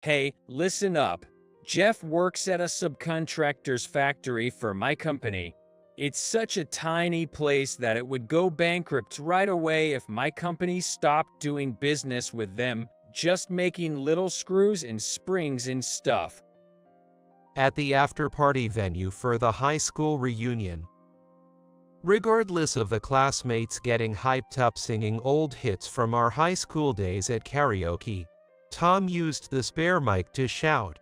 Hey, listen up. Jeff works at a subcontractor's factory for my company. It's such a tiny place that it would go bankrupt right away if my company stopped doing business with them, just making little screws and springs and stuff. At the after-party venue for the high school reunion. Regardless of the classmates getting hyped up singing old hits from our high school days at karaoke, Tom used the spare mic to shout.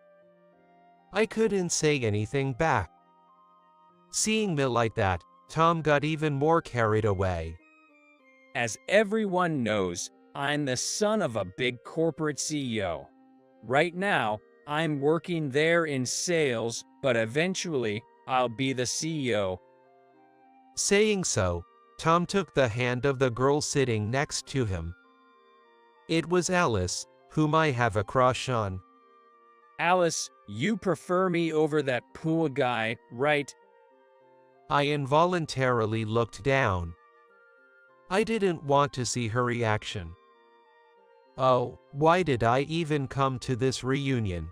I couldn't say anything back. Seeing me like that, Tom got even more carried away. As everyone knows, I'm the son of a big corporate CEO. Right now, I'm working there in sales, but eventually, I'll be the CEO. Saying so, Tom took the hand of the girl sitting next to him. It was Alice, whom I have a crush on. Alice, you prefer me over that pool guy, right? I involuntarily looked down. I didn't want to see her reaction. Oh, why did I even come to this reunion?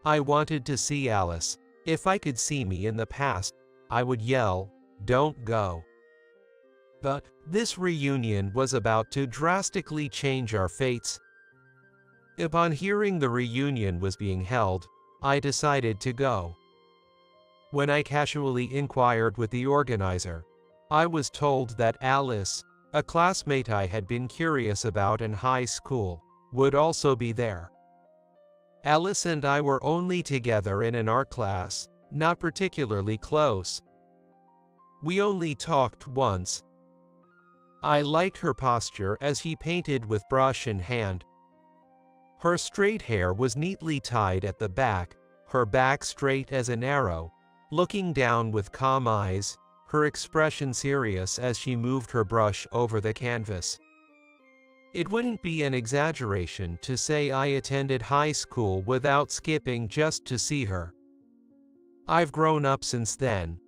I wanted to see Alice. If I could see me in the past, I would yell, "Don't go." But this reunion was about to drastically change our fates. Upon hearing the reunion was being held, I decided to go. When I casually inquired with the organizer, I was told that Alice, a classmate I had been curious about in high school, would also be there. Alice and I were only together in an art class, not particularly close. We only talked once. I liked her posture as he painted with brush in hand. Her straight hair was neatly tied at the back, her back straight as an arrow, looking down with calm eyes, her expression serious as she moved her brush over the canvas. It wouldn't be an exaggeration to say I attended high school without skipping just to see her. I've grown up since then.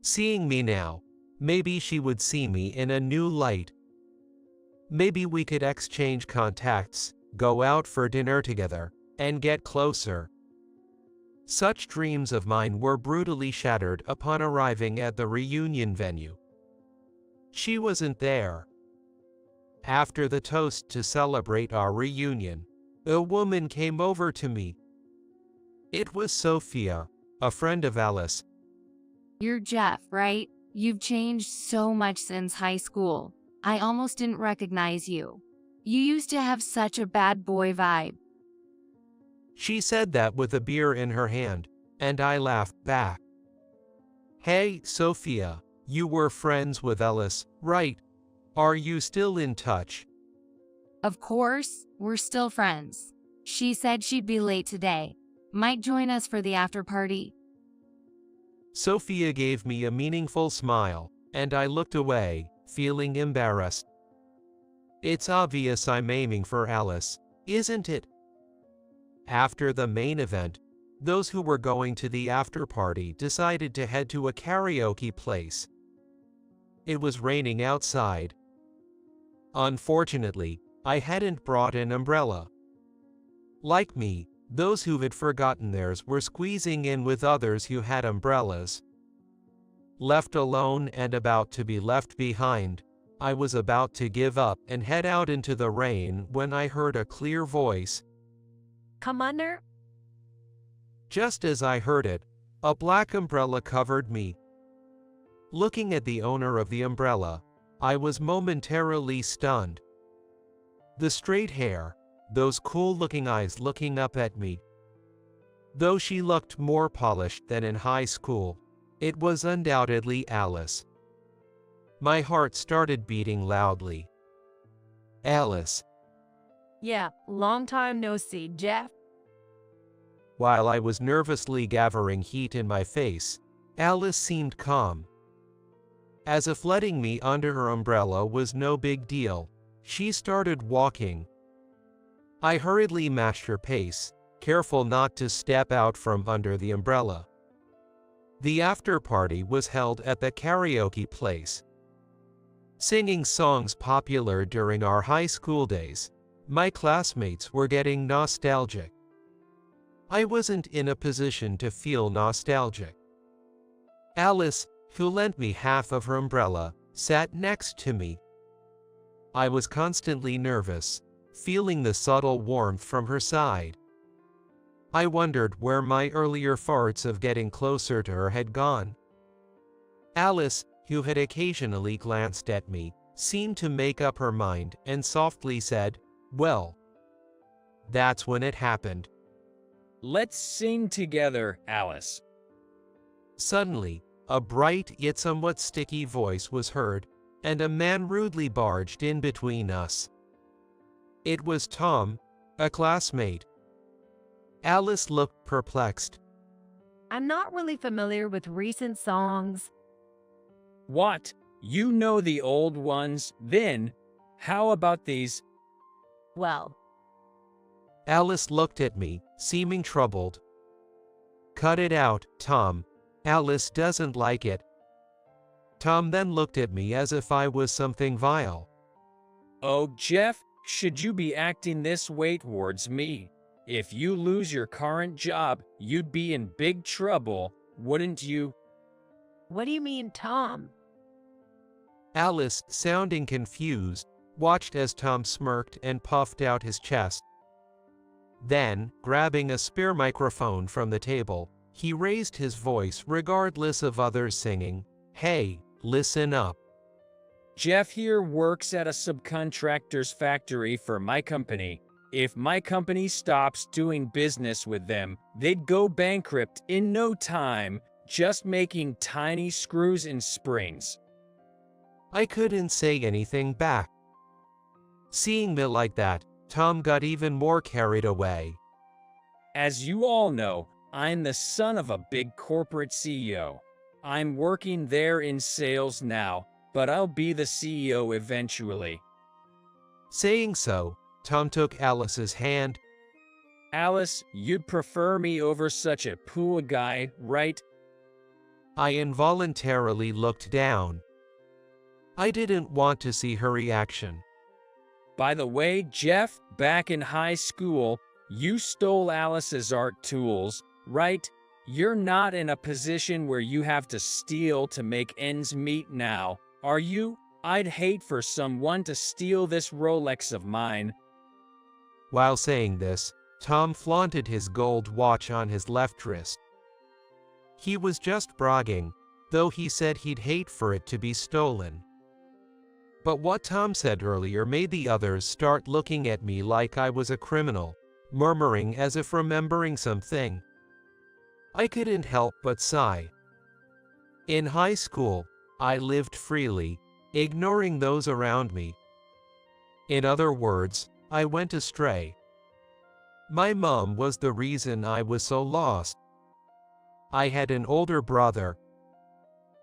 Seeing me now, maybe she would see me in a new light. Maybe we could exchange contacts, go out for dinner together, and get closer. Such dreams of mine were brutally shattered upon arriving at the reunion venue. She wasn't there. After the toast to celebrate our reunion, a woman came over to me. It was Sophia, a friend of Alice. You're Jeff, right? You've changed so much since high school. I almost didn't recognize you. You used to have such a bad boy vibe. She said that with a beer in her hand, and I laughed back. Hey, Sophia, you were friends with Alice, right? Are you still in touch? Of course, we're still friends. She said she'd be late today. Might join us for the after party. Sophia gave me a meaningful smile, and I looked away, feeling embarrassed. It's obvious I'm aiming for Alice, isn't it? After the main event, those who were going to the after party decided to head to a karaoke place. It was raining outside. Unfortunately, I hadn't brought an umbrella. Like me, those who had forgotten theirs were squeezing in with others who had umbrellas. Left alone and about to be left behind, I was about to give up and head out into the rain when I heard a clear voice. Come under? Just as I heard it, a black umbrella covered me. Looking at the owner of the umbrella, I was momentarily stunned. The straight hair, those cool-looking eyes looking up at me. Though she looked more polished than in high school, it was undoubtedly Alice. My heart started beating loudly. Alice. Yeah, long time no see, Jeff. While I was nervously gathering heat in my face, Alice seemed calm. As if letting me under her umbrella was no big deal, she started walking. I hurriedly matched her pace, careful not to step out from under the umbrella. The after party was held at the karaoke place. Singing songs popular during our high school days, My classmates were getting nostalgic. I wasn't in a position to feel nostalgic. Alice, who lent me half of her umbrella, sat next to me. I was constantly nervous, feeling the subtle warmth from her side. I wondered where my earlier farts of getting closer to her had gone. Alice, who had occasionally glanced at me, seemed to make up her mind and softly said, "Well, that's when it happened." Let's sing together, Alice. Suddenly, a bright yet somewhat sticky voice was heard, and a man rudely barged in between us. It was Tom, a classmate. Alice looked perplexed. I'm not really familiar with recent songs. What? You know the old ones, then? How about these? Well, Alice looked at me, seeming troubled. "Cut it out, Tom. Alice doesn't like it." Tom then looked at me as if I was something vile. Oh, Jeff, should you be acting this way towards me? If you lose your current job, you'd be in big trouble, wouldn't you? what do you mean, Tom? Alice, sounding confused, watched as Tom smirked and puffed out his chest. Then, grabbing a spare microphone from the table, he raised his voice regardless of others singing, "Hey, listen up. Jeff here works at a subcontractor's factory for my company. If my company stops doing business with them, they'd go bankrupt in no time, just making tiny screws and springs." I couldn't say anything back. Seeing me like that, Tom got even more carried away. As you all know, I'm the son of a big corporate CEO. I'm working there in sales now, but I'll be the CEO eventually. Saying so, Tom took Alice's hand. Alice, you'd prefer me over such a poor guy, right? I involuntarily looked down. I didn't want to see her reaction. By the way, Jeff, back in high school, you stole Alice's art tools, right? You're not in a position where you have to steal to make ends meet now, are you? I'd hate for someone to steal this Rolex of mine. While saying this, Tom flaunted his gold watch on his left wrist. He was just bragging, though he said he'd hate for it to be stolen. But what Tom said earlier made the others start looking at me like I was a criminal, murmuring as if remembering something. I couldn't help but sigh. In high school, I lived freely, ignoring those around me. In other words, I went astray. My mom was the reason I was so lost. I had an older brother.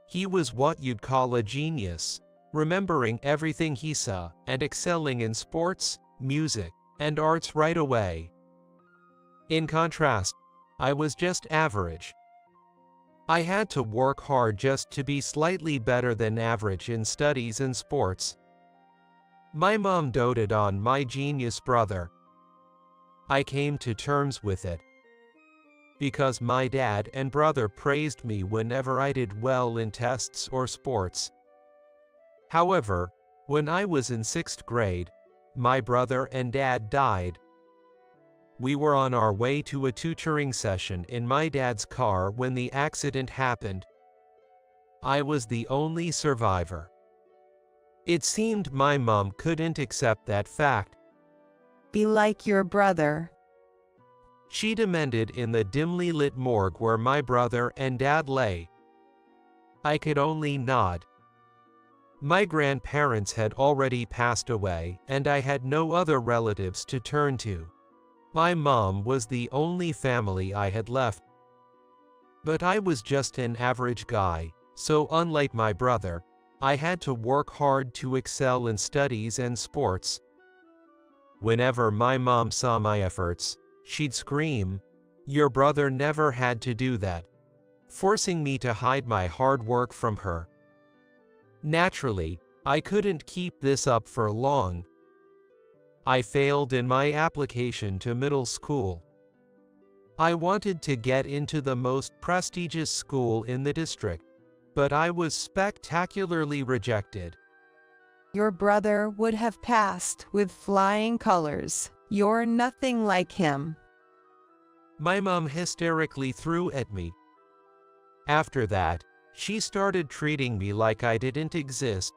He was what you'd call a genius, remembering everything he saw and excelling in sports, music, and arts right away. In contrast, I was just average. I had to work hard just to be slightly better than average in studies and sports. My mom doted on my genius brother. I came to terms with it. Because my dad and brother praised me whenever I did well in tests or sports. However, when I was in 6th grade, my brother and dad died. We were on our way to a tutoring session in my dad's car when the accident happened. I was the only survivor. It seemed my mom couldn't accept that fact. Be like your brother. She demanded in the dimly lit morgue where my brother and dad lay. I could only nod. My grandparents had already passed away, and I had no other relatives to turn to. My mom was the only family I had left. But I was just an average guy, so unlike my brother, I had to work hard to excel in studies and sports. Whenever my mom saw my efforts, she'd scream, "Your brother never had to do that," forcing me to hide my hard work from her. Naturally, I couldn't keep this up for long. I failed in my application to middle school. I wanted to get into the most prestigious school in the district, but I was spectacularly rejected. Your brother would have passed with flying colors. You're nothing like him. My mom hysterically threw at me. After that, she started treating me like I didn't exist.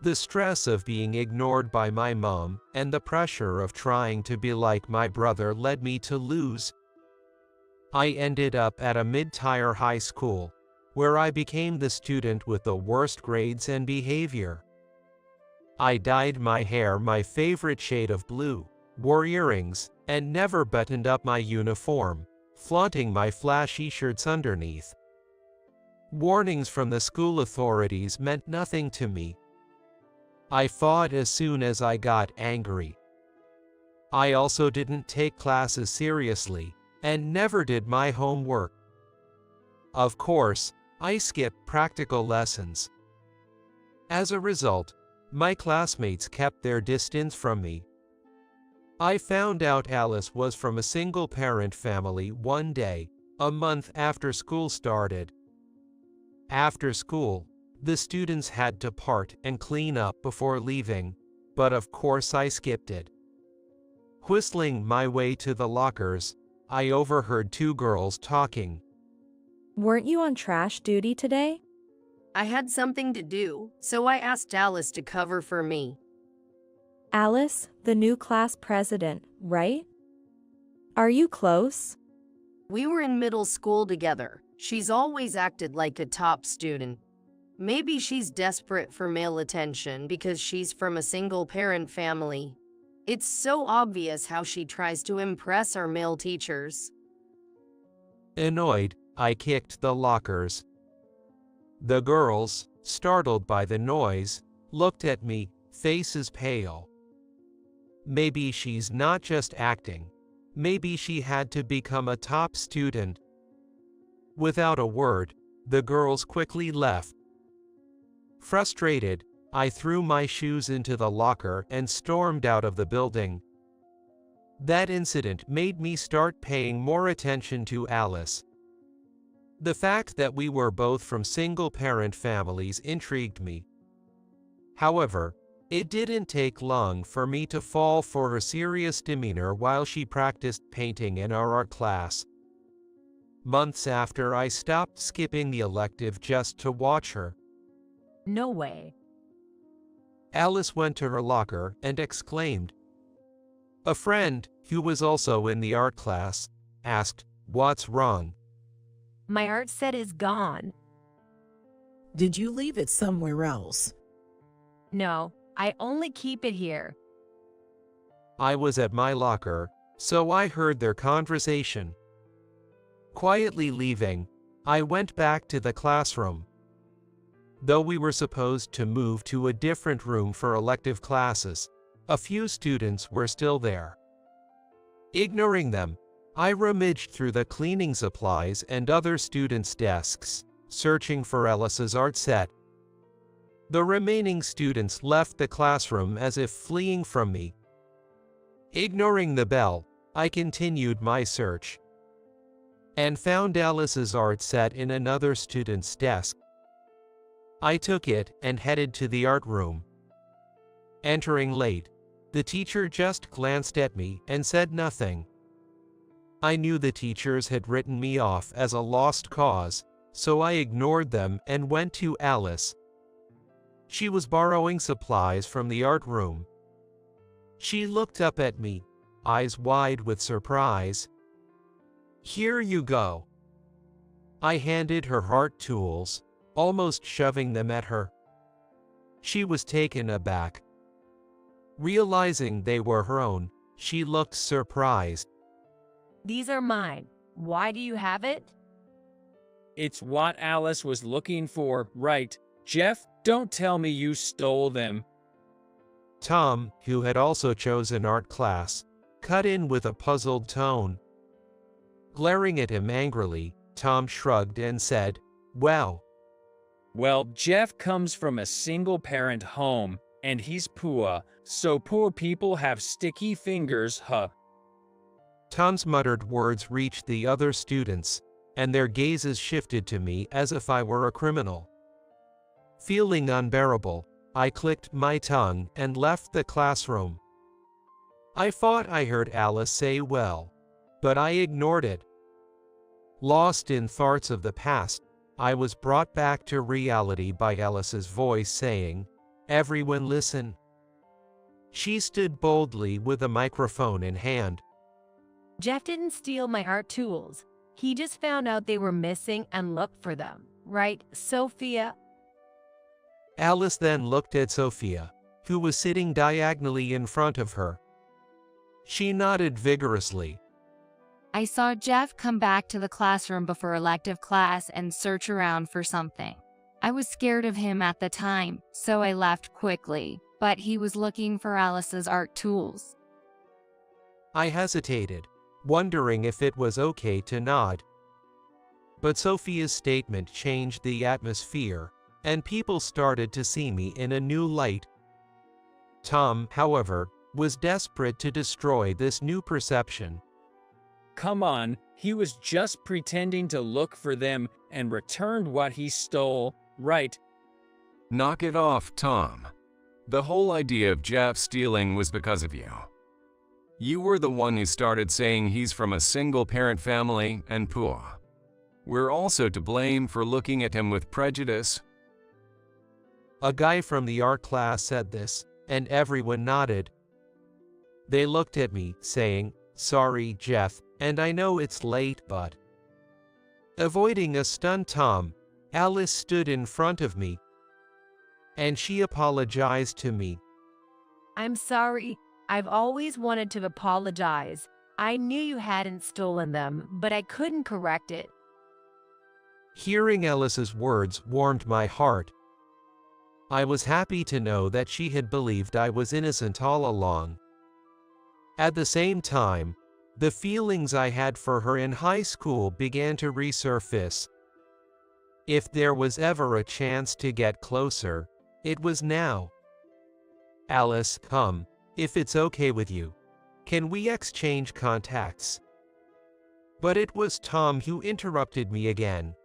The stress of being ignored by my mom and the pressure of trying to be like my brother led me to lose. I ended up at a mid-tier high school, where I became the student with the worst grades and behavior. I dyed my hair my favorite shade of blue, wore earrings, and never buttoned up my uniform, flaunting my flashy shirts underneath. Warnings from the school authorities meant nothing to me. I fought as soon as I got angry. I also didn't take classes seriously, and never did my homework. Of course, I skipped practical lessons. As a result, my classmates kept their distance from me. I found out Alice was from a single-parent family one day, a month after school started. After school, the students had to part and clean up before leaving, but of course I skipped it. Whistling my way to the lockers, I overheard two girls talking. Weren't you on trash duty today? I had something to do, so I asked Alice to cover for me. Alice, the new class president, right? Are you close? We were in middle school together. She's always acted like a top student. Maybe she's desperate for male attention because she's from a single-parent family. It's so obvious how she tries to impress our male teachers. Annoyed, I kicked the lockers. The girls, startled by the noise, looked at me, faces pale. Maybe she's not just acting. Maybe she had to become a top student. Without a word, the girls quickly left. Frustrated, I threw my shoes into the locker and stormed out of the building. That incident made me start paying more attention to Alice. The fact that we were both from single-parent families intrigued me. However, it didn't take long for me to fall for her serious demeanor while she practiced painting in our art class. Months after, I stopped skipping the elective just to watch her. No way. Alice went to her locker and exclaimed. A friend, who was also in the art class, asked, "What's wrong?" My art set is gone. Did you leave it somewhere else? No, I only keep it here. I was at my locker, so I heard their conversation. Quietly leaving, I went back to the classroom. Though we were supposed to move to a different room for elective classes, a few students were still there. Ignoring them, I rummaged through the cleaning supplies and other students' desks, searching for Alice's art set. The remaining students left the classroom as if fleeing from me. Ignoring the bell, I continued my search and found Alice's art set in another student's desk. I took it and headed to the art room. Entering late, the teacher just glanced at me and said nothing. I knew the teachers had written me off as a lost cause, so I ignored them and went to Alice. She was borrowing supplies from the art room. She looked up at me, eyes wide with surprise. "Here you go." I handed her art tools, almost shoving them at her. She was taken aback. Realizing they were her own, she looked surprised. These are mine. Why do you have it? It's what Alice was looking for, right? Jeff, don't tell me you stole them. Tom, who had also chosen art class, cut in with a puzzled tone. Glaring at him angrily, Tom shrugged and said, Well, Jeff comes from a single-parent home. And he's poor, so poor people have sticky fingers, huh? Tom's muttered words reached the other students, and their gazes shifted to me as if I were a criminal. Feeling unbearable, I clicked my tongue and left the classroom. I thought I heard Alice say well, but I ignored it. Lost in thoughts of the past, I was brought back to reality by Alice's voice saying, "Everyone listen." She stood boldly with a microphone in hand. Jeff didn't steal my art tools. He just found out they were missing and looked for them. Right, Sophia? Alice then looked at Sophia, who was sitting diagonally in front of her. She nodded vigorously. I saw Jeff come back to the classroom before elective class and search around for something. I was scared of him at the time, so I left quickly, but he was looking for Alice's art tools. I hesitated, wondering if it was okay to nod. But Sophia's statement changed the atmosphere, and people started to see me in a new light. Tom, however, was desperate to destroy this new perception. Come on, he was just pretending to look for them and returned what he stole, right? Knock it off, Tom. The whole idea of Jeff stealing was because of you. You were the one who started saying he's from a single-parent family and poor. We're also to blame for looking at him with prejudice. A guy from the art class said this, and everyone nodded. They looked at me, saying, "Sorry, Jeff, and I know it's late, but..." Avoiding a stunned Tom, Alice stood in front of me, and she apologized to me. I'm sorry. I've always wanted to apologize. I knew you hadn't stolen them, but I couldn't correct it. Hearing Alice's words warmed my heart. I was happy to know that she had believed I was innocent all along. At the same time, the feelings I had for her in high school began to resurface. If there was ever a chance to get closer, it was now. Alice, come, if it's okay with you. Can we exchange contacts? But it was Tom who interrupted me again.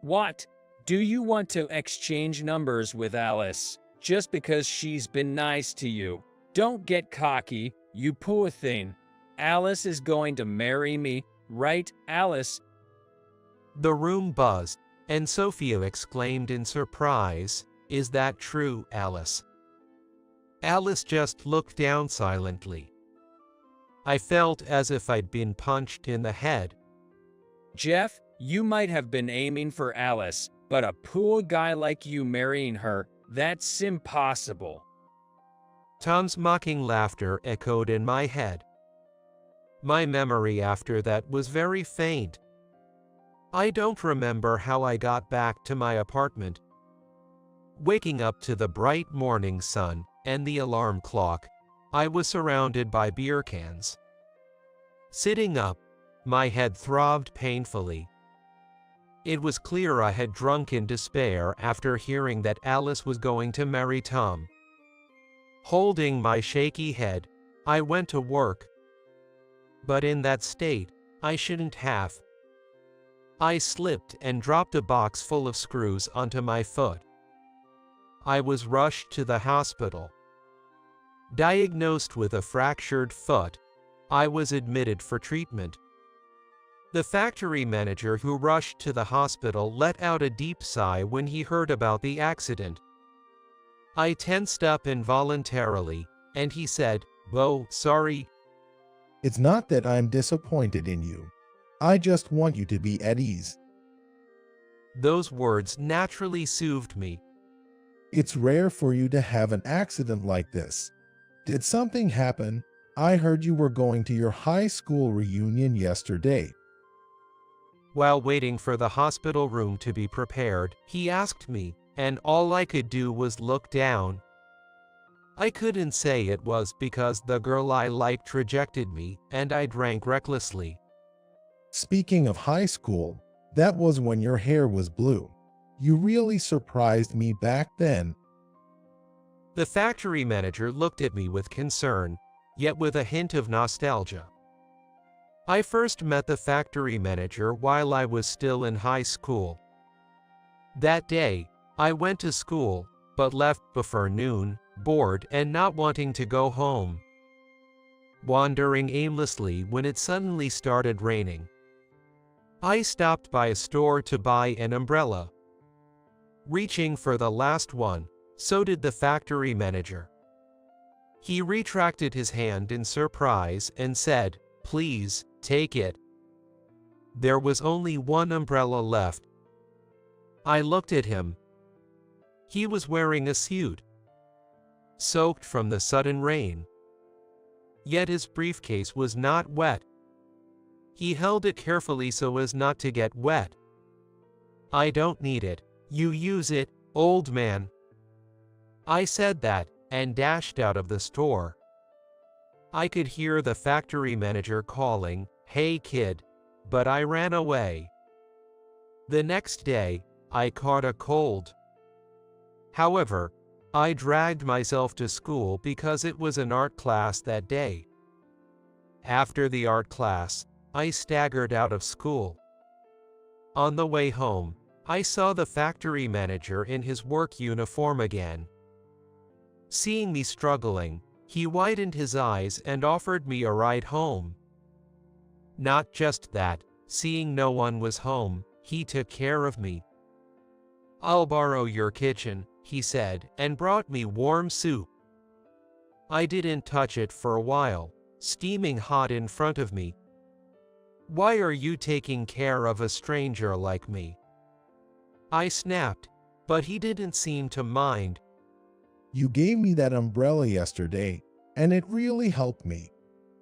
What? Do you want to exchange numbers with Alice, just because she's been nice to you? Don't get cocky, you poor thing. Alice is going to marry me, right, Alice? The room buzzed, and Sophia exclaimed in surprise, "Is that true, Alice?" Alice just looked down silently. I felt as if I'd been punched in the head. Jeff, you might have been aiming for Alice, but a poor guy like you marrying her, that's impossible. Tom's mocking laughter echoed in my head. My memory after that was very faint. I don't remember how I got back to my apartment. Waking up to the bright morning sun and the alarm clock, I was surrounded by beer cans. Sitting up, my head throbbed painfully. It was clear I had drunk in despair after hearing that Alice was going to marry Tom. Holding my shaky head, I went to work. But in that state, I shouldn't have. I slipped and dropped a box full of screws onto my foot. I was rushed to the hospital. Diagnosed with a fractured foot, I was admitted for treatment. The factory manager who rushed to the hospital let out a deep sigh when he heard about the accident. I tensed up involuntarily, and he said, "Oh, sorry." It's not that I'm disappointed in you. I just want you to be at ease. Those words naturally soothed me. It's rare for you to have an accident like this. Did something happen? I heard you were going to your high school reunion yesterday. While waiting for the hospital room to be prepared, he asked me, and all I could do was look down. I couldn't say it was because the girl I liked rejected me, and I drank recklessly. Speaking of high school, that was when your hair was blue. You really surprised me back then. The factory manager looked at me with concern, yet with a hint of nostalgia. I first met the factory manager while I was still in high school. That day, I went to school, but left before noon, bored and not wanting to go home. Wandering aimlessly when it suddenly started raining. I stopped by a store to buy an umbrella. Reaching for the last one, so did the factory manager. He retracted his hand in surprise and said, "Please, take it." There was only one umbrella left. I looked at him. He was wearing a suit, soaked from the sudden rain. Yet his briefcase was not wet. He held it carefully so as not to get wet. "I don't need it. You use it, old man." I said that, and dashed out of the store. I could hear the factory manager calling, "Hey kid," but I ran away. The next day, I caught a cold. However, I dragged myself to school because it was an art class that day. After the art class, I staggered out of school. On the way home, I saw the factory manager in his work uniform again. Seeing me struggling, he widened his eyes and offered me a ride home. Not just that, seeing no one was home, he took care of me. "I'll borrow your kitchen," he said, and brought me warm soup. I didn't touch it for a while, steaming hot in front of me. "Why are you taking care of a stranger like me?" I snapped, but he didn't seem to mind. You gave me that umbrella yesterday, and it really helped me.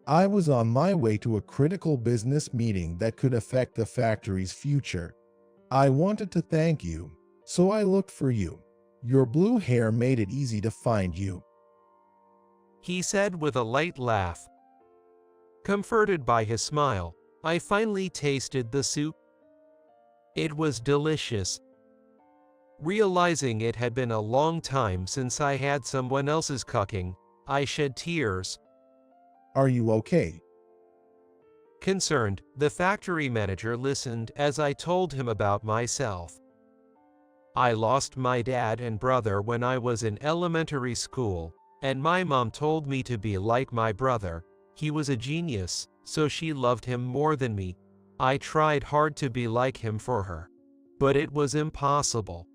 I was on my way to a critical business meeting that could affect the factory's future. I wanted to thank you, so I looked for you. Your blue hair made it easy to find you," he said with a light laugh. Comforted by his smile, I finally tasted the soup. It was delicious. Realizing it had been a long time since I had someone else's cooking, I shed tears. "Are you okay?" Concerned, the factory manager listened as I told him about myself. I lost my dad and brother when I was in elementary school, and my mom told me to be like my brother. He was a genius, so she loved him more than me. I tried hard to be like him for her, but it was impossible.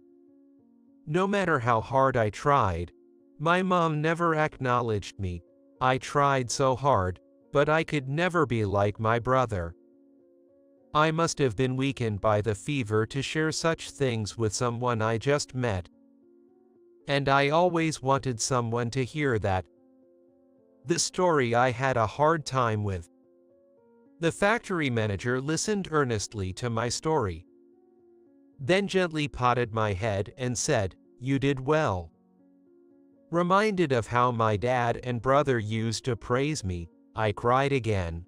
No matter how hard I tried, my mom never acknowledged me. I tried so hard, but I could never be like my brother. I must have been weakened by the fever to share such things with someone I just met. And I always wanted someone to hear that. The story I had a hard time with. The factory manager listened earnestly to my story, then gently patted my head and said, "You did well." Reminded of how my dad and brother used to praise me, I cried again.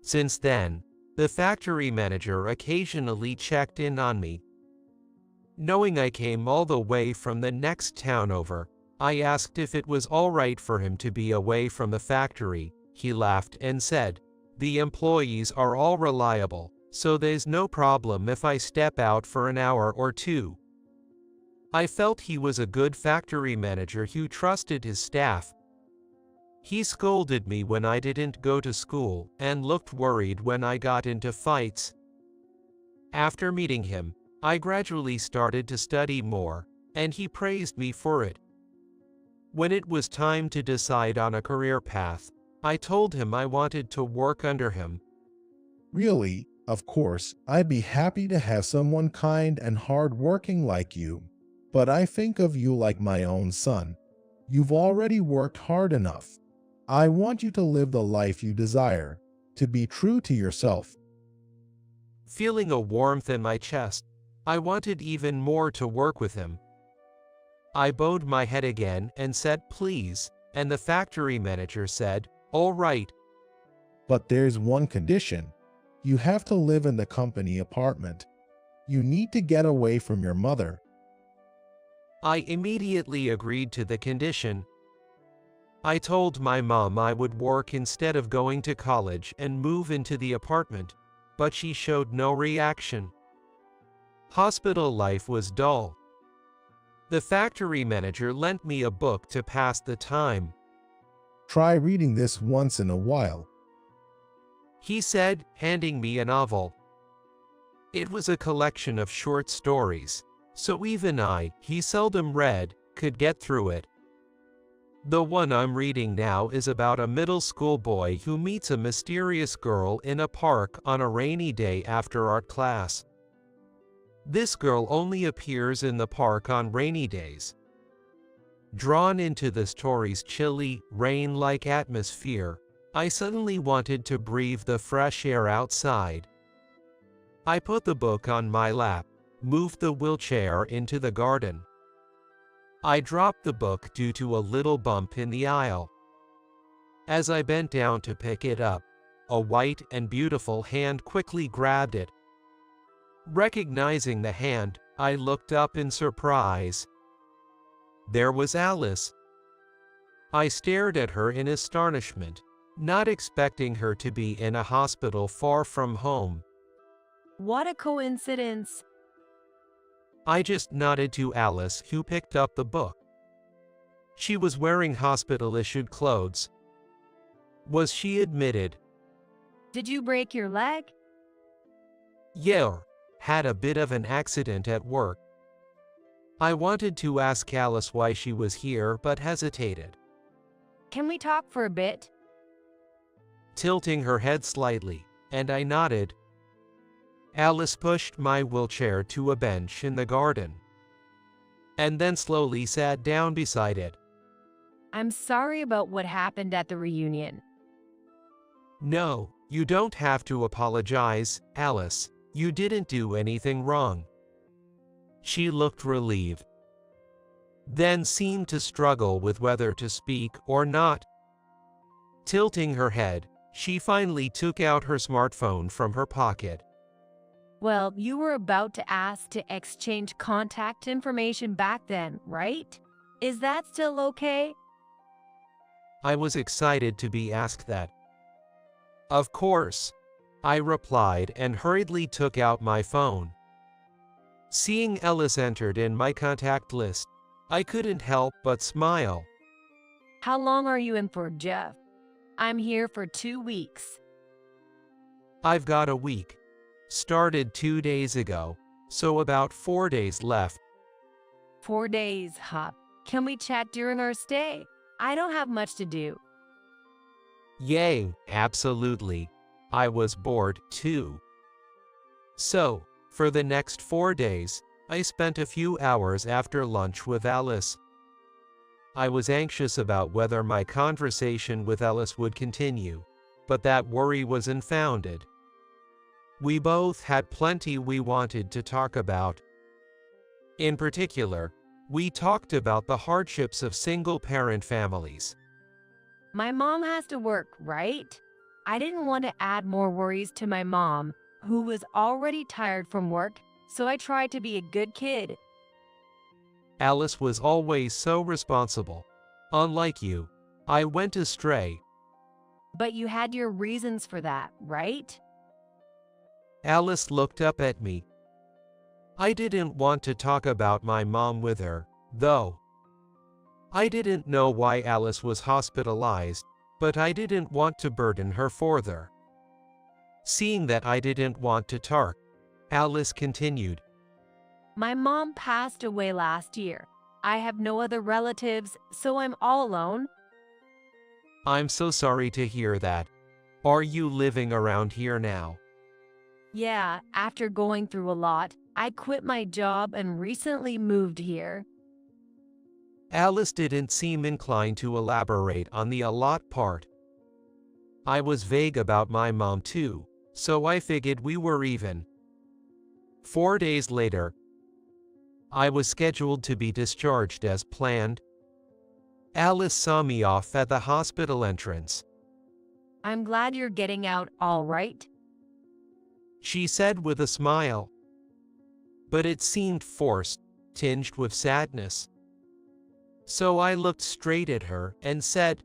Since then, the factory manager occasionally checked in on me. Knowing I came all the way from the next town over, I asked if it was all right for him to be away from the factory. He laughed and said, "The employees are all reliable, so there's no problem if I step out for an hour or two." I felt he was a good factory manager who trusted his staff. He scolded me when I didn't go to school and looked worried when I got into fights. After meeting him, I gradually started to study more, and he praised me for it. When it was time to decide on a career path, I told him I wanted to work under him. "Really, of course, I'd be happy to have someone kind and hardworking like you. But I think of you like my own son. You've already worked hard enough. I want you to live the life you desire, to be true to yourself." Feeling a warmth in my chest, I wanted even more to work with him. I bowed my head again and said please, and the factory manager said, "All right." "But there's one condition. You have to live in the company apartment. You need to get away from your mother." I immediately agreed to the condition. I told my mom I would work instead of going to college and move into the apartment, but she showed no reaction. Hospital life was dull. The factory manager lent me a book to pass the time. Try reading this once in a while. He said, handing me a novel. It was a collection of short stories, so even I, he seldom read, could get through it. The one I'm reading now is about a middle school boy who meets a mysterious girl in a park on a rainy day after art class. This girl only appears in the park on rainy days. Drawn into the story's chilly, rain-like atmosphere, I suddenly wanted to breathe the fresh air outside. I put the book on my lap, moved the wheelchair into the garden. I dropped the book due to a little bump in the aisle. As I bent down to pick it up, a white and beautiful hand quickly grabbed it. Recognizing the hand, I looked up in surprise. There was Alice. I stared at her in astonishment, not expecting her to be in a hospital far from home. What a coincidence. I just nodded to Alice, who picked up the book. She was wearing hospital-issued clothes. Was she admitted? Did you break your leg? Yeah, had a bit of an accident at work. I wanted to ask Alice why she was here, but hesitated. Can we talk for a bit? Tilting her head slightly, and I nodded. Alice pushed my wheelchair to a bench in the garden, and then slowly sat down beside it. I'm sorry about what happened at the reunion. No, you don't have to apologize, Alice. You didn't do anything wrong. She looked relieved, then seemed to struggle with whether to speak or not. Tilting her head, she finally took out her smartphone from her pocket. Well, you were about to ask to exchange contact information back then, right? Is that still okay? I was excited to be asked that. Of course, I replied and hurriedly took out my phone. Seeing Alice entered in my contact list, I couldn't help but smile. How long are you in for, Jeff? I'm here for 2 weeks. I've got a week. Started 2 days ago, so about 4 days left. 4 days, huh? Can we chat during our stay? I don't have much to do. Yay, absolutely. I was bored too. So, for the next 4 days, I spent a few hours after lunch with Alice. I was anxious about whether my conversation with Alice would continue, but that worry was unfounded. We both had plenty we wanted to talk about. In particular, we talked about the hardships of single-parent families. My mom has to work, right? I didn't want to add more worries to my mom, who was already tired from work, so I tried to be a good kid. Alice was always so responsible. Unlike you, I went astray. But you had your reasons for that, right? Alice looked up at me. I didn't want to talk about my mom with her, though. I didn't know why Alice was hospitalized, but I didn't want to burden her further. Seeing that I didn't want to talk, Alice continued. My mom passed away last year. I have no other relatives, so I'm all alone. I'm so sorry to hear that. Are you living around here now? Yeah, after going through a lot, I quit my job and recently moved here. Alice didn't seem inclined to elaborate on the a lot part. I was vague about my mom too, so I figured we were even. 4 days later, I was scheduled to be discharged as planned. Alice saw me off at the hospital entrance. I'm glad you're getting out all right. She said with a smile. But it seemed forced, tinged with sadness. So I looked straight at her and said,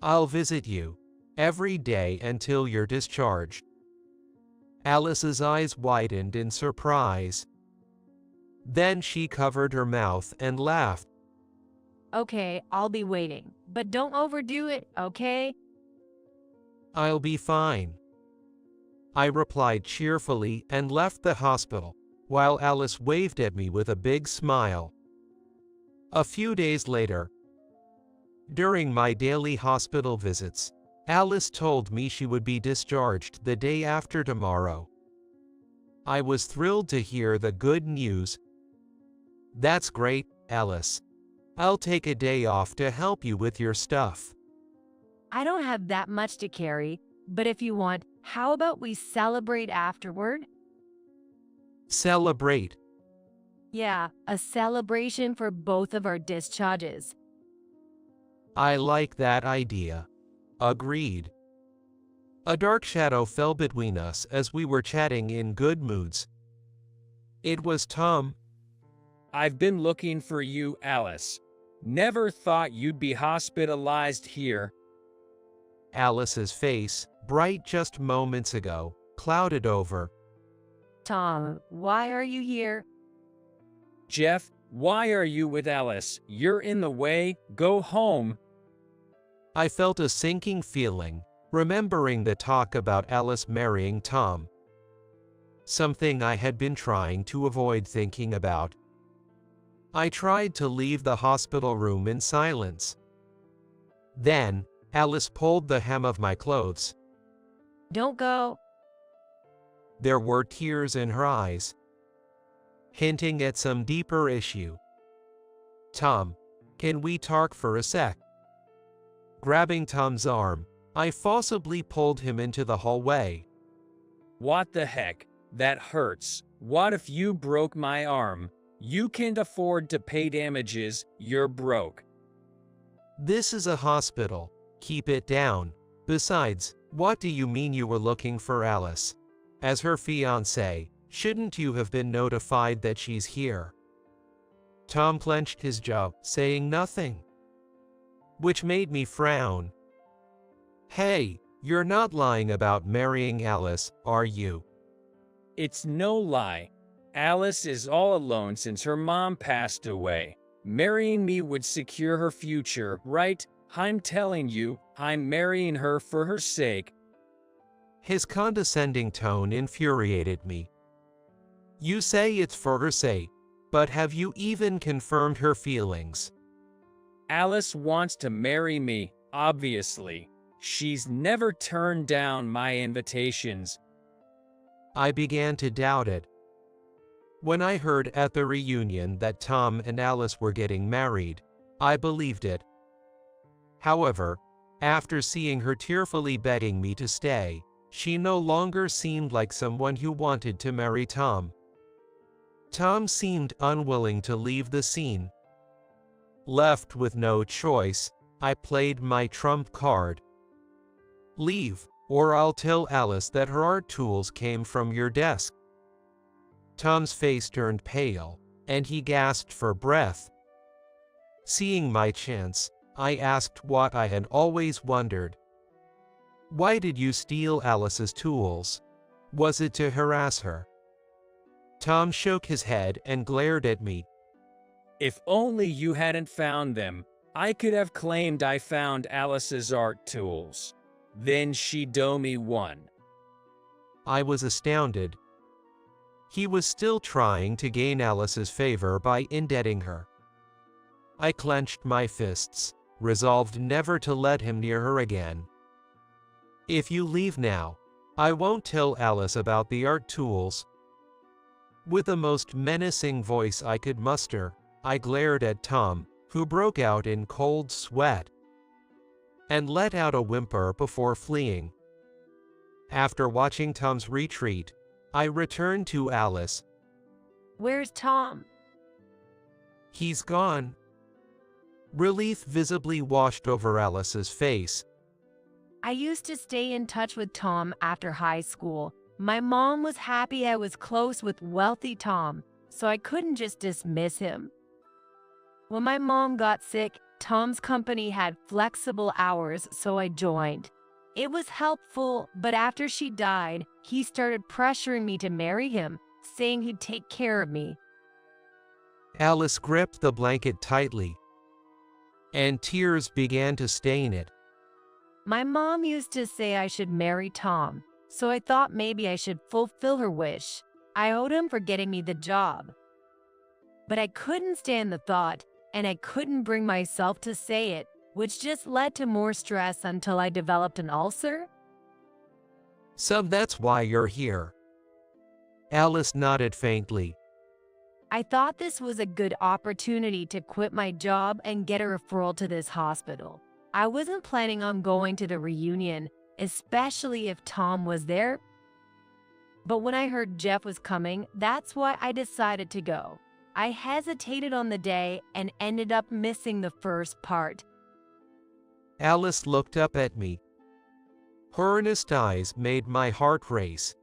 "I'll visit you every day until you're discharged." Alice's eyes widened in surprise. Then she covered her mouth and laughed. Okay, I'll be waiting, but don't overdo it, okay? "I'll be fine," I replied cheerfully and left the hospital, while Alice waved at me with a big smile. A few days later, during my daily hospital visits, Alice told me she would be discharged the day after tomorrow. I was thrilled to hear the good news. "That's great, Alice. I'll take a day off to help you with your stuff." I don't have that much to carry, but if you want, how about we celebrate afterward? "Celebrate?" Yeah, a celebration for both of our discharges. I like that idea. Agreed. A dark shadow fell between us as we were chatting in good moods. It was Tom. I've been looking for you, Alice. Never thought you'd be hospitalized here. Alice's face, bright just moments ago, clouded over. Tom, why are you here? Jeff, why are you with Alice? You're in the way. Go home. I felt a sinking feeling, remembering the talk about Alice marrying Tom. Something I had been trying to avoid thinking about. I tried to leave the hospital room in silence. Then, Alice pulled the hem of my clothes. Don't go. There were tears in her eyes, hinting at some deeper issue. "Tom, can we talk for a sec?" Grabbing Tom's arm, I forcibly pulled him into the hallway. What the heck? That hurts. What if you broke my arm? You can't afford to pay damages. You're broke. "This is a hospital. Keep it down. Besides, what do you mean you were looking for Alice? As her fiancé, shouldn't you have been notified that she's here?" Tom clenched his jaw, saying nothing, which made me frown. "Hey, you're not lying about marrying Alice, are you?" It's no lie. Alice is all alone since her mom passed away. Marrying me would secure her future, right? I'm telling you, I'm marrying her for her sake. His condescending tone infuriated me. "You say it's for her sake, but have you even confirmed her feelings?" Alice wants to marry me, obviously. She's never turned down my invitations. I began to doubt it. When I heard at the reunion that Tom and Alice were getting married, I believed it. However, after seeing her tearfully begging me to stay, she no longer seemed like someone who wanted to marry Tom. Tom seemed unwilling to leave the scene. Left with no choice, I played my trump card. "Leave, or I'll tell Alice that her art tools came from your desk." Tom's face turned pale, and he gasped for breath. Seeing my chance, I asked what I had always wondered. "Why did you steal Alice's tools? Was it to harass her?" Tom shook his head and glared at me. If only you hadn't found them, I could have claimed I found Alice's art tools. Then she'd owe me one. I was astounded. He was still trying to gain Alice's favor by indebting her. I clenched my fists, resolved never to let him near her again. "If you leave now, I won't tell Alice about the art tools." With the most menacing voice I could muster, I glared at Tom, who broke out in cold sweat and let out a whimper before fleeing. After watching Tom's retreat, I returned to Alice. Where's Tom? "He's gone." Relief visibly washed over Alice's face. I used to stay in touch with Tom after high school. My mom was happy I was close with wealthy Tom, so I couldn't just dismiss him. When my mom got sick, Tom's company had flexible hours, so I joined. It was helpful, but after she died, he started pressuring me to marry him, saying he'd take care of me. Alice gripped the blanket tightly, and tears began to stain it. My mom used to say I should marry Tom, so I thought maybe I should fulfill her wish. I owed him for getting me the job. But I couldn't stand the thought, and I couldn't bring myself to say it, which just led to more stress until I developed an ulcer. So that's why you're here. Alice nodded faintly. I thought this was a good opportunity to quit my job and get a referral to this hospital. I wasn't planning on going to the reunion, especially if Tom was there. But when I heard Jeff was coming, that's why I decided to go. I hesitated on the day and ended up missing the first part. Alice looked up at me. Her earnest eyes made my heart race.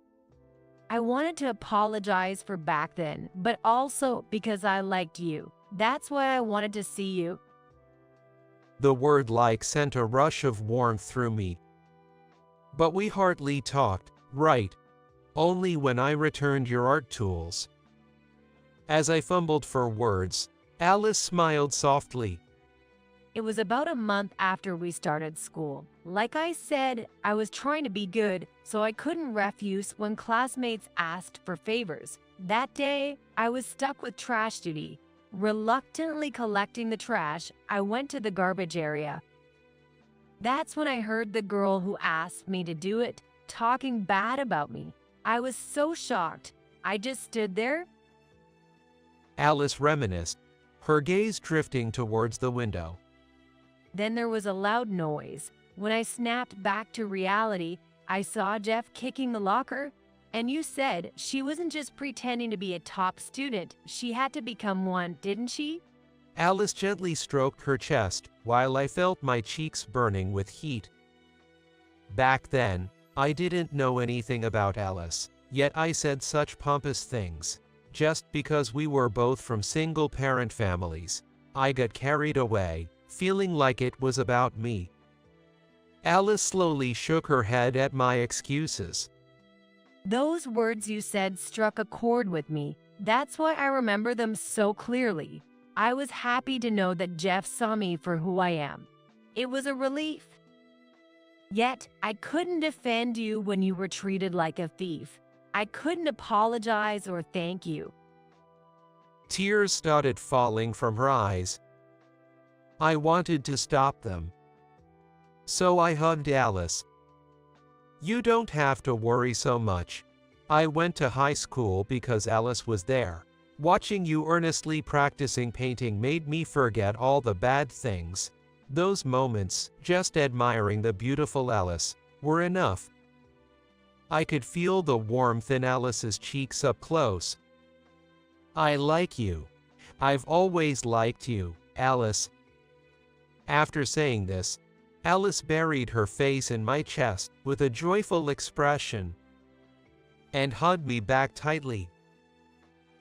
I wanted to apologize for back then, but also because I liked you. That's why I wanted to see you. The word like sent a rush of warmth through me. But we hardly talked, right? Only when I returned your art tools. As I fumbled for words, Alice smiled softly. It was about a month after we started school. Like I said, I was trying to be good, so I couldn't refuse when classmates asked for favors. That day, I was stuck with trash duty. Reluctantly collecting the trash, I went to the garbage area. That's when I heard the girl who asked me to do it talking bad about me. I was so shocked. I just stood there. Alice reminisced, her gaze drifting towards the window. Then there was a loud noise. When I snapped back to reality, I saw Jeff kicking the locker. And you said she wasn't just pretending to be a top student, she had to become one, didn't she? Alice gently stroked her chest, while I felt my cheeks burning with heat. Back then, I didn't know anything about Alice, yet I said such pompous things. Just because we were both from single-parent families, I got carried away, feeling like it was about me. Alice slowly shook her head at my excuses. Those words you said struck a chord with me. That's why I remember them so clearly. I was happy to know that Jeff saw me for who I am. It was a relief. Yet, I couldn't defend you when you were treated like a thief. I couldn't apologize or thank you. Tears started falling from her eyes. I wanted to stop them. So I hugged Alice. You don't have to worry so much. I went to high school because Alice was there. Watching you earnestly practicing painting made me forget all the bad things. Those moments, just admiring the beautiful Alice, were enough. I could feel the warmth in Alice's cheeks up close. I like you. I've always liked you, Alice. After saying this, Alice buried her face in my chest with a joyful expression and hugged me back tightly.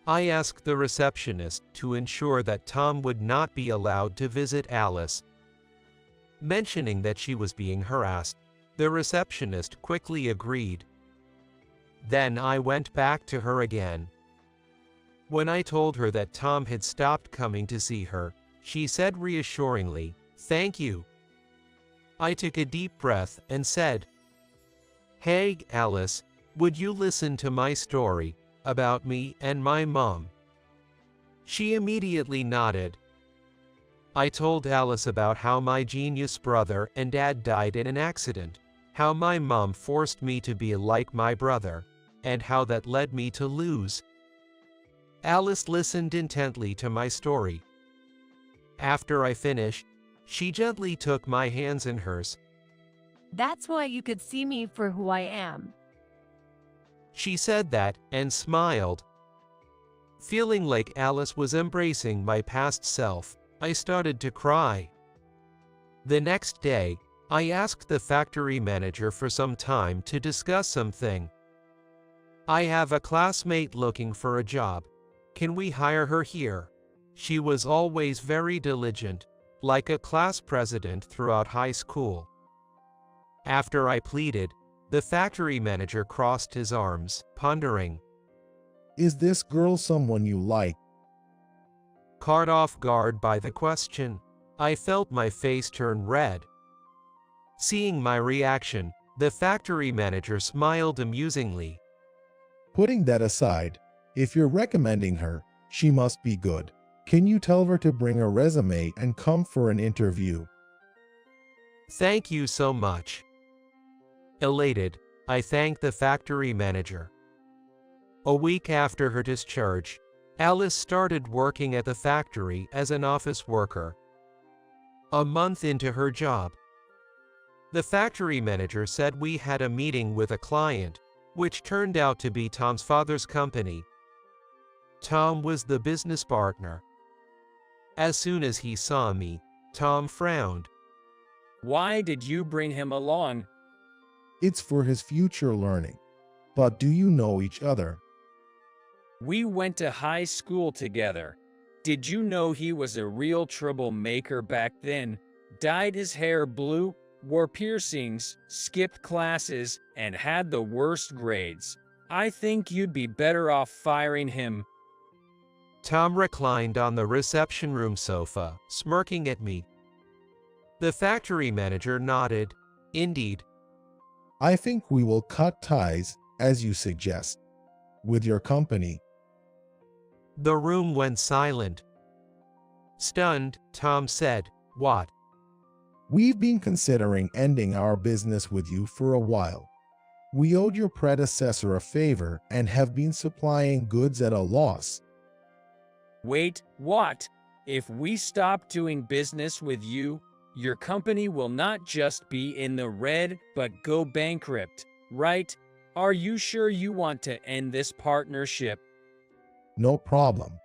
I asked the receptionist to ensure that Tom would not be allowed to visit Alice. Mentioning that she was being harassed, the receptionist quickly agreed. Then I went back to her again. When I told her that Tom had stopped coming to see her, she said reassuringly, "Thank you." I took a deep breath and said, "Hey, Alice, would you listen to my story about me and my mom?" She immediately nodded. I told Alice about how my genius brother and dad died in an accident, how my mom forced me to be like my brother, and how that led me to lose. Alice listened intently to my story. After I finished, she gently took my hands in hers. That's why you could see me for who I am. She said that and smiled. Feeling like Alice was embracing my past self, I started to cry. The next day, I asked the factory manager for some time to discuss something. I have a classmate looking for a job. Can we hire her here? She was always very diligent, like a class president throughout high school. After I pleaded, the factory manager crossed his arms, pondering. Is this girl someone you like? Caught off guard by the question, I felt my face turn red. Seeing my reaction, the factory manager smiled amusingly. Putting that aside, if you're recommending her, she must be good. Can you tell her to bring a resume and come for an interview? Thank you so much. Elated, I thanked the factory manager. A week after her discharge, Alice started working at the factory as an office worker. A month into her job, the factory manager said we had a meeting with a client, which turned out to be Tom's father's company. Tom was the business partner. As soon as he saw me, Tom frowned. Why did you bring him along? It's for his future learning. But do you know each other? We went to high school together. Did you know he was a real troublemaker back then? Dyed his hair blue, wore piercings, skipped classes, and had the worst grades. I think you'd be better off firing him. Tom reclined on the reception room sofa, smirking at me. The factory manager nodded. Indeed. I think we will cut ties, as you suggest, with your company. The room went silent. Stunned, Tom said, What? We've been considering ending our business with you for a while. We owed your predecessor a favor and have been supplying goods at a loss. Wait, what? If we stop doing business with you, your company will not just be in the red, but go bankrupt, right? Are you sure you want to end this partnership? No problem.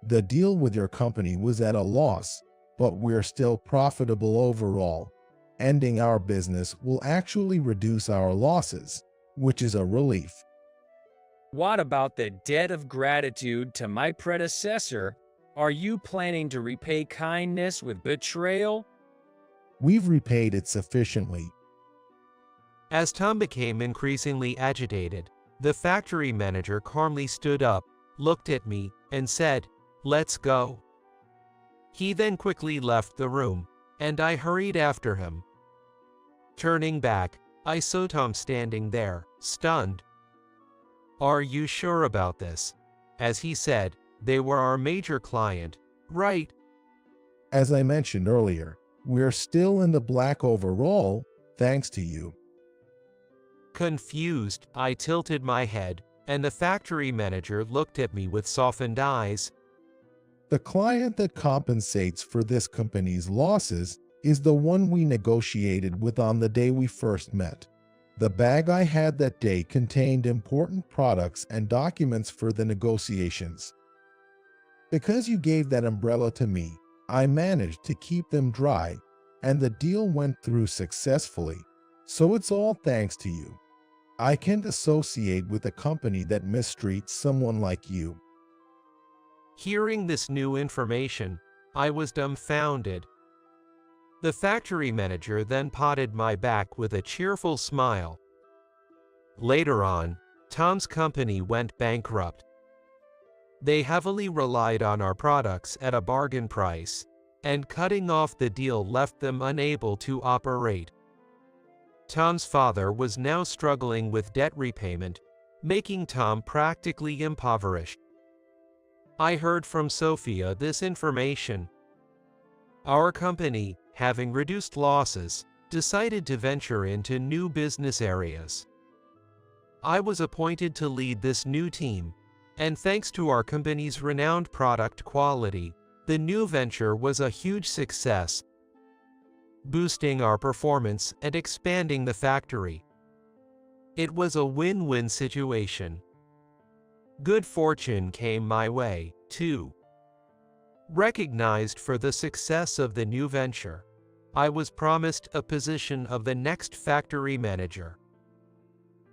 The deal with your company was at a loss, but we're still profitable overall. Ending our business will actually reduce our losses, which is a relief. What about the debt of gratitude to my predecessor? Are you planning to repay kindness with betrayal? We've repaid it sufficiently. As Tom became increasingly agitated, the factory manager calmly stood up, looked at me, and said, Let's go. He then quickly left the room, and I hurried after him. Turning back, I saw Tom standing there, stunned. Are you sure about this? As he said, they were our major client, right? As I mentioned earlier, we're still in the black overall, thanks to you. Confused, I tilted my head, and the factory manager looked at me with softened eyes. The client that compensates for this company's losses is the one we negotiated with on the day we first met. The bag I had that day contained important products and documents for the negotiations. Because you gave that umbrella to me, I managed to keep them dry, and the deal went through successfully. So it's all thanks to you. I can't associate with a company that mistreats someone like you. Hearing this new information, I was dumbfounded. The factory manager then patted my back with a cheerful smile. Later on, Tom's company went bankrupt. They heavily relied on our products at a bargain price, and cutting off the deal left them unable to operate. Tom's father was now struggling with debt repayment, making Tom practically impoverished. I heard from Sophia this information. Our company, having reduced losses, decided to venture into new business areas. I was appointed to lead this new team, and thanks to our company's renowned product quality, the new venture was a huge success, boosting our performance and expanding the factory. It was a win-win situation. Good fortune came my way, too. Recognized for the success of the new venture, I was promised a position of the next factory manager.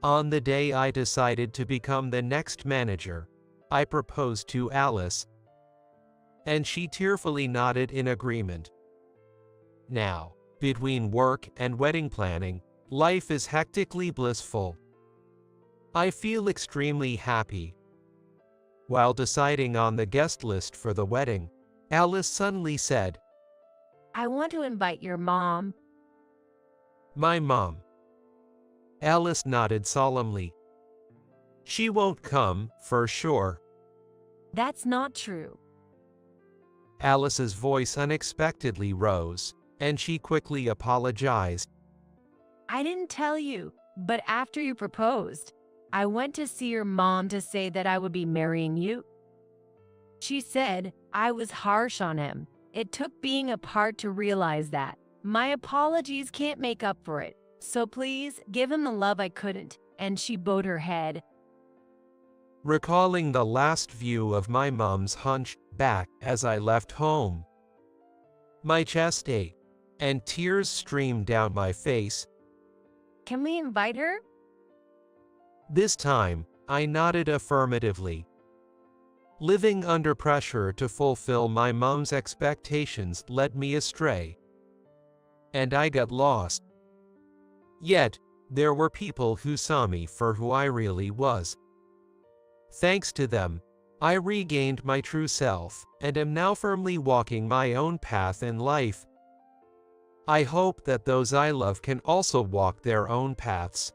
On the day I decided to become the next manager, I proposed to Alice. and she tearfully nodded in agreement. Now, between work and wedding planning, life is hectically blissful. I feel extremely happy. While deciding on the guest list for the wedding, Alice suddenly said, I want to invite your mom. My mom. Alice nodded solemnly. She won't come, for sure. That's not true. Alice's voice unexpectedly rose, and she quickly apologized. I didn't tell you, but after you proposed, I went to see your mom to say that I would be marrying you. She said I was harsh on him. It took being apart to realize that. My apologies can't make up for it, so please give him the love I couldn't, and she bowed her head. Recalling the last view of my mom's hunched back as I left home, my chest ached, and tears streamed down my face. Can we invite her? This time, I nodded affirmatively. Living under pressure to fulfill my mom's expectations led me astray, and I got lost. Yet, there were people who saw me for who I really was. Thanks to them, I regained my true self and am now firmly walking my own path in life. I hope that those I love can also walk their own paths.